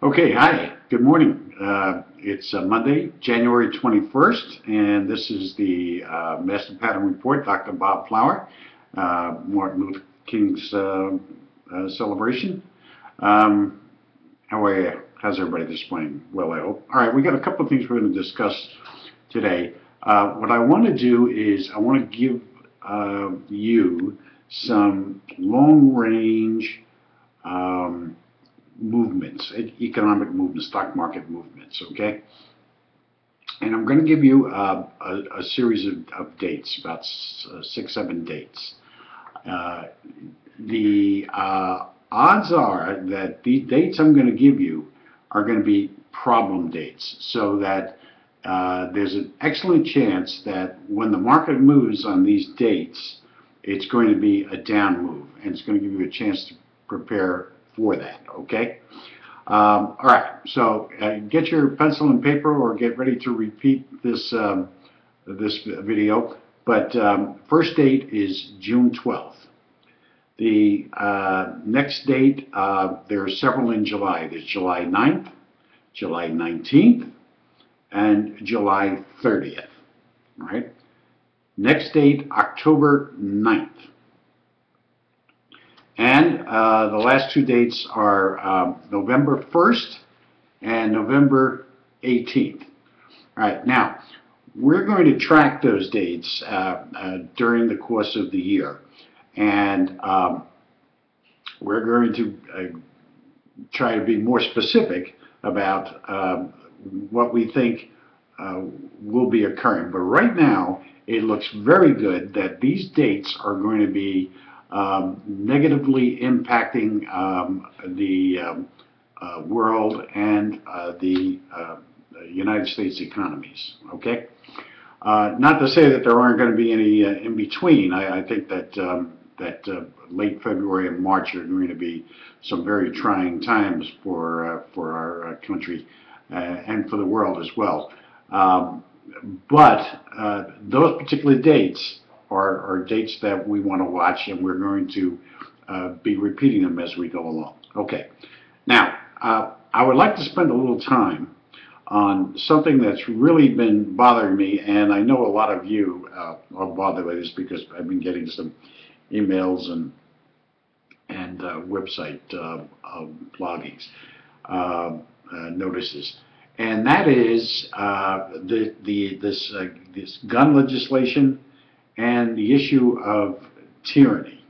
Okay, hi, good morning. It's Monday, January 21st, and this is the Master Pattern Report, Dr. Bob Flower, Martin Luther King's celebration. Um, how are you? How's everybody this morning? Well, I hope. All right, we got a couple of things we're going to discuss today. What I want to do is I want to give you some long-range movements, economic movements, stock market movements, okay? And I'm going to give you a series of dates, about six, seven dates. Uh, the odds are that the dates I'm going to give you are going to be problem dates, so that there's an excellent chance that when the market moves on these dates, it's going to be a down move, and it's going to give you a chance to prepare for that, okay? All right, so get your pencil and paper or get ready to repeat this video. But first date is June 12th. The next date, there are several in July. There's July 9th, July 19th, and July 30th. All right. Next date, October 9th. And the last two dates are November 1st and November 18th. All right, now, we're going to track those dates during the course of the year. And we're going to try to be more specific about what we think will be occurring. But right now, it looks very good that these dates are going to be negatively impacting the world and the United States economies. Okay, not to say that there aren't going to be any in between. I think that late February and March are going to be some very trying times for our country and for the world as well. But those particular dates are dates that we want to watch, and we're going to be repeating them as we go along. Okay. Now, I would like to spend a little time on something that's really been bothering me, and I know a lot of you are bothered by this because I've been getting some emails and website bloggings notices, and that is this gun legislation and the issue of tyranny.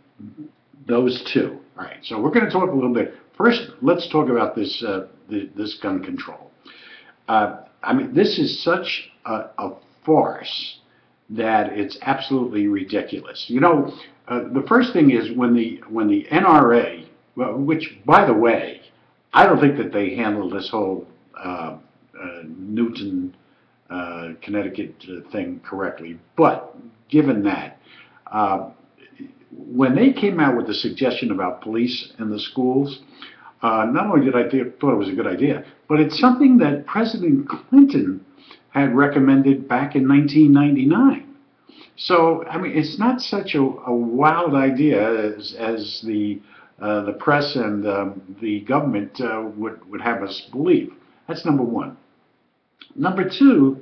Those two. All right. So we're going to talk a little bit. First, let's talk about this this gun control. I mean, this is such a farce that it's absolutely ridiculous. You know, the first thing is when the NRA, well, which, by the way, I don't think that they handled this whole Newton, Connecticut thing correctly. But given that, when they came out with the suggestion about police in the schools, not only did I thought it was a good idea, but it's something that President Clinton had recommended back in 1999. So, I mean, it's not such a wild idea as the press and the government would have us believe. That's number one. Number two,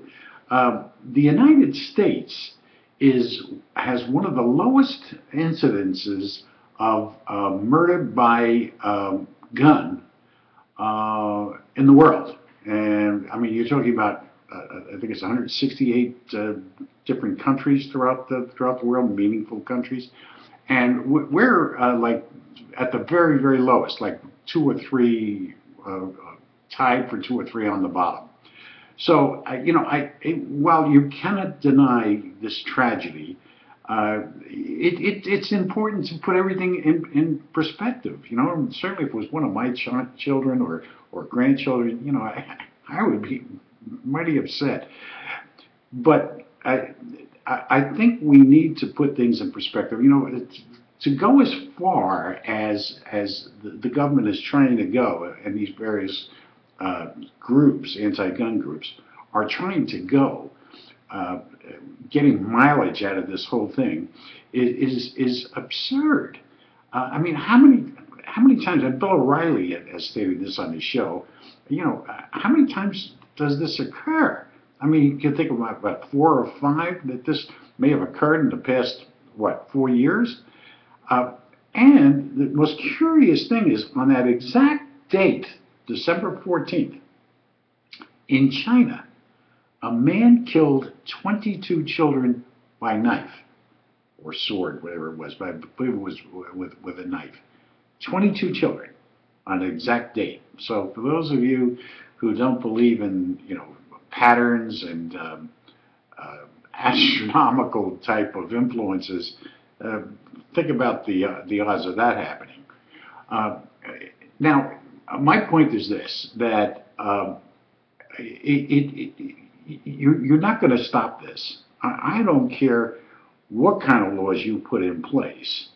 the United States has one of the lowest incidences of murder by gun in the world. And I mean, you're talking about I think it's 168 different countries throughout the world, meaningful countries, and we're like at the very, very lowest, like two or three, tied for two or three on the bottom. So you know, while you cannot deny this tragedy, it's important to put everything in perspective. You know, certainly if it was one of my children or grandchildren, you know, I would be mighty upset. But I think we need to put things in perspective. You know, to go as far as the government is trying to go, and these various groups, anti-gun groups, are trying to go, getting mileage out of this whole thing is absurd. I mean, how many? how many times, and Bill O'Reilly has stated this on his show, how many times does this occur? I mean, you can think about 4 or 5 that this may have occurred in the past, 4 years? And the most curious thing is, on that exact date, December 14th, in China, a man killed 22 children by knife, or sword, whatever it was, but I believe it was with a knife. 22 children on the exact date. So for those of you who don't believe in, patterns and astronomical type of influences, think about the odds of that happening. Now, my point is this, that you're not going to stop this. I don't care what kind of laws you put in place.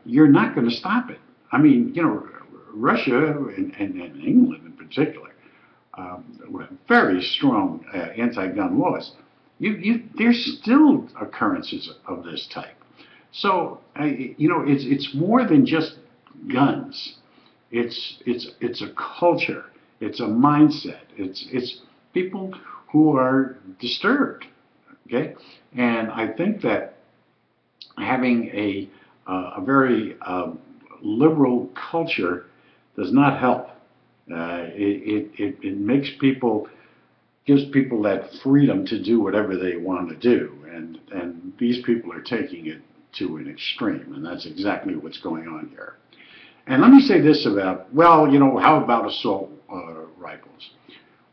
You're not going to stop it. I mean, Russia and England in particular, very strong anti-gun laws. There's still occurrences of this type. So, it's more than just guns. It's a culture. It's a mindset. It's people who are disturbed. Okay, and I think that having a very liberal culture does not help. It makes people, gives people that freedom to do whatever they want to do, and these people are taking it to an extreme, and that's exactly what's going on here. And let me say this about, how about assault rifles?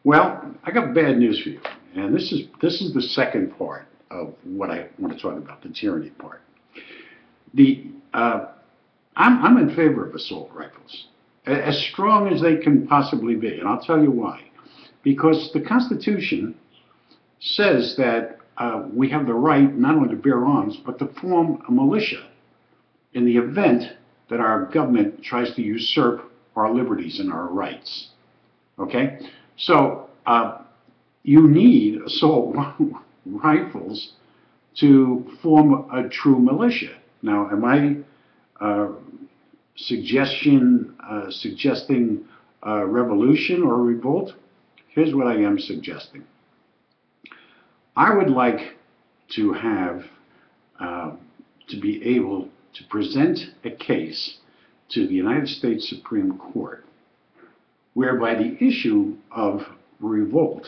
Well, I got bad news for you, and this is the second part of what I want to talk about, the tyranny part. I'm in favor of assault rifles, as strong as they can possibly be, and I'll tell you why. Because the Constitution says that we have the right not only to bear arms, but to form a militia in the event that our government tries to usurp our liberties and our rights. Okay? So you need assault rifles to form a true militia. Now, am I suggesting revolution or revolt? Here's what I am suggesting. I would like to have, to be able to present a case to the United States Supreme Court whereby the issue of revolt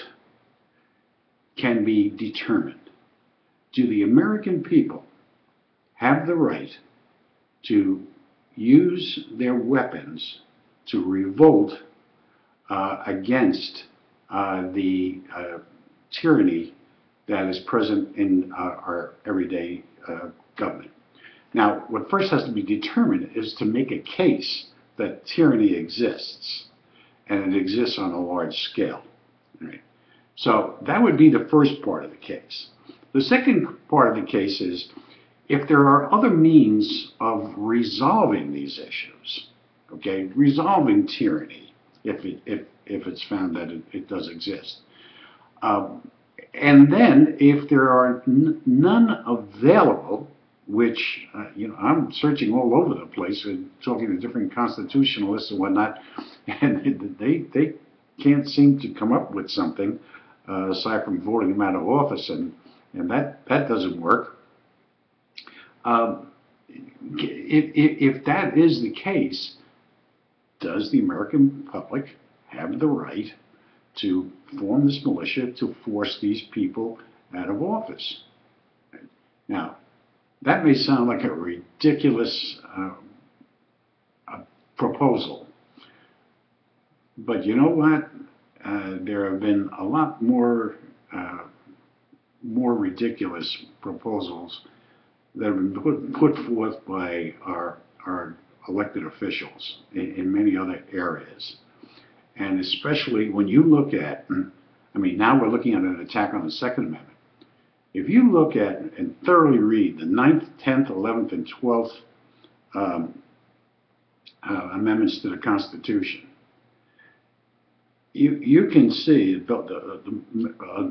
can be determined. Do the American people have the right to use their weapons to revolt against the tyranny that is present in our everyday government? Now, what first has to be determined is to make a case that tyranny exists, and it exists on a large scale. Right? So that would be the first part of the case. The second part of the case is if there are other means of resolving these issues, okay, resolving tyranny, if it's found that it does exist. And then if there are none available, which, I'm searching all over the place and talking to different constitutionalists and whatnot, and they can't seem to come up with something aside from voting them out of office, and that doesn't work. If that is the case, does the American public have the right to form this militia to force these people out of office? Now, that may sound like a ridiculous proposal, but you know what? There have been a lot more ridiculous proposals that have been put forth by our elected officials in many other areas. And especially when you look at, now we're looking at an attack on the Second Amendment. If you look at and thoroughly read the 9th, 10th, 11th, and 12th amendments to the Constitution, you can see the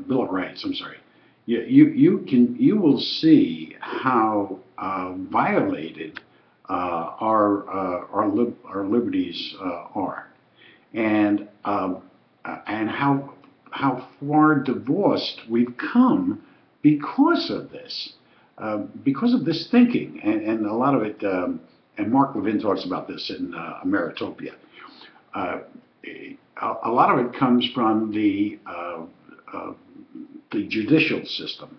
Bill of Rights. I'm sorry. You will see how violated our liberties are, and how far divorced we've come because of this. Because of this thinking, and a lot of it, and Mark Levin talks about this in Meritopia. A lot of it comes from the judicial system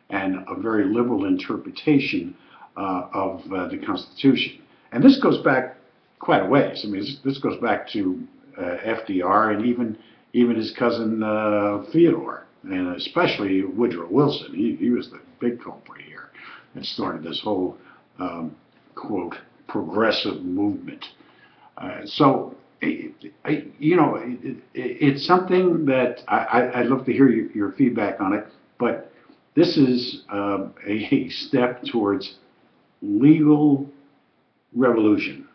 and a very liberal interpretation of the Constitution. And this goes back quite a ways. I mean, this goes back to FDR and even his cousin Theodore, and especially Woodrow Wilson. He was the big culprit here that started this whole, quote, progressive movement. So, it's something that I'd love to hear your feedback on it, but this is a step towards legal revolution,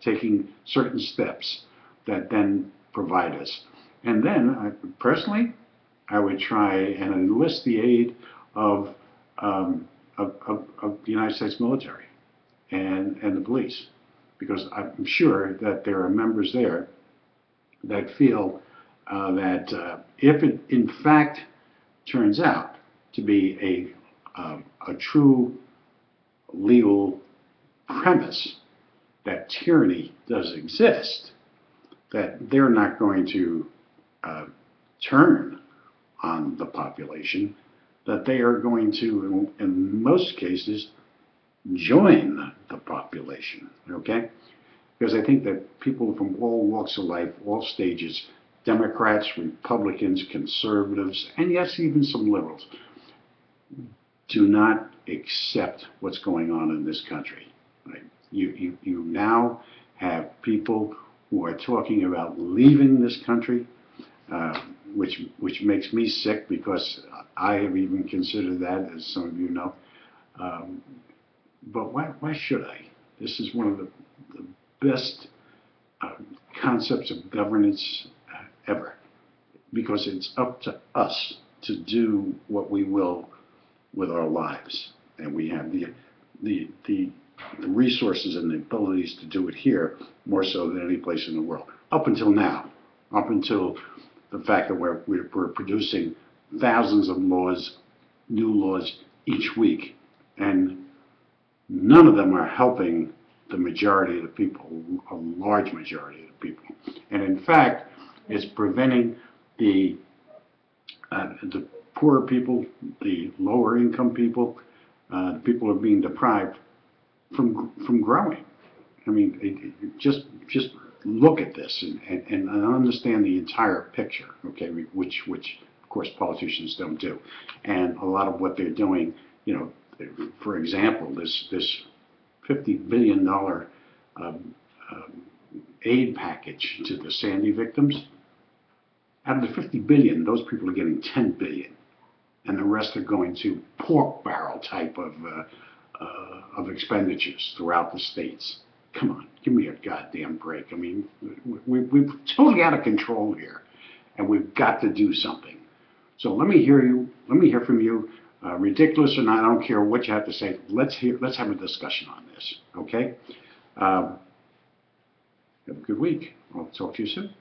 taking certain steps that then provide us. And then, personally, I would try and enlist the aid of the United States military and the police, because I'm sure that there are members there that feel that if it in fact turns out to be a true legal premise that tyranny does exist, that they're not going to turn on the population, that they are going to, in most cases, join the population, okay? Because I think that people from all walks of life, all stages, Democrats, Republicans, conservatives, and yes, even some liberals, do not accept what's going on in this country. Right? You now have people who are talking about leaving this country, which makes me sick, because I have even considered that, as some of you know. But why should I? This is one of the best concepts of governance ever, because it's up to us to do what we will with our lives, and we have the resources and the abilities to do it here more so than any place in the world. Up until now, up until the fact that we're producing thousands of laws, new laws each week, and none of them are helping the majority of the people, a large majority of the people. And in fact, it's preventing the poorer people, the lower income people, the people who are being deprived from growing. I mean, just look at this and understand the entire picture, okay? Which of course politicians don't do, and a lot of what they're doing, for example, this $50 billion aid package to the Sandy victims. Out of the $50 billion, those people are getting $10 billion, and the rest are going to pork barrel type of expenditures throughout the states. Come on, give me a goddamn break. I mean, we're totally out of control here, and we've got to do something. So let me hear you. Let me hear from you. Ridiculous or not, I don't care what you have to say. Let's have a discussion on this. Okay. Have a good week. I'll talk to you soon.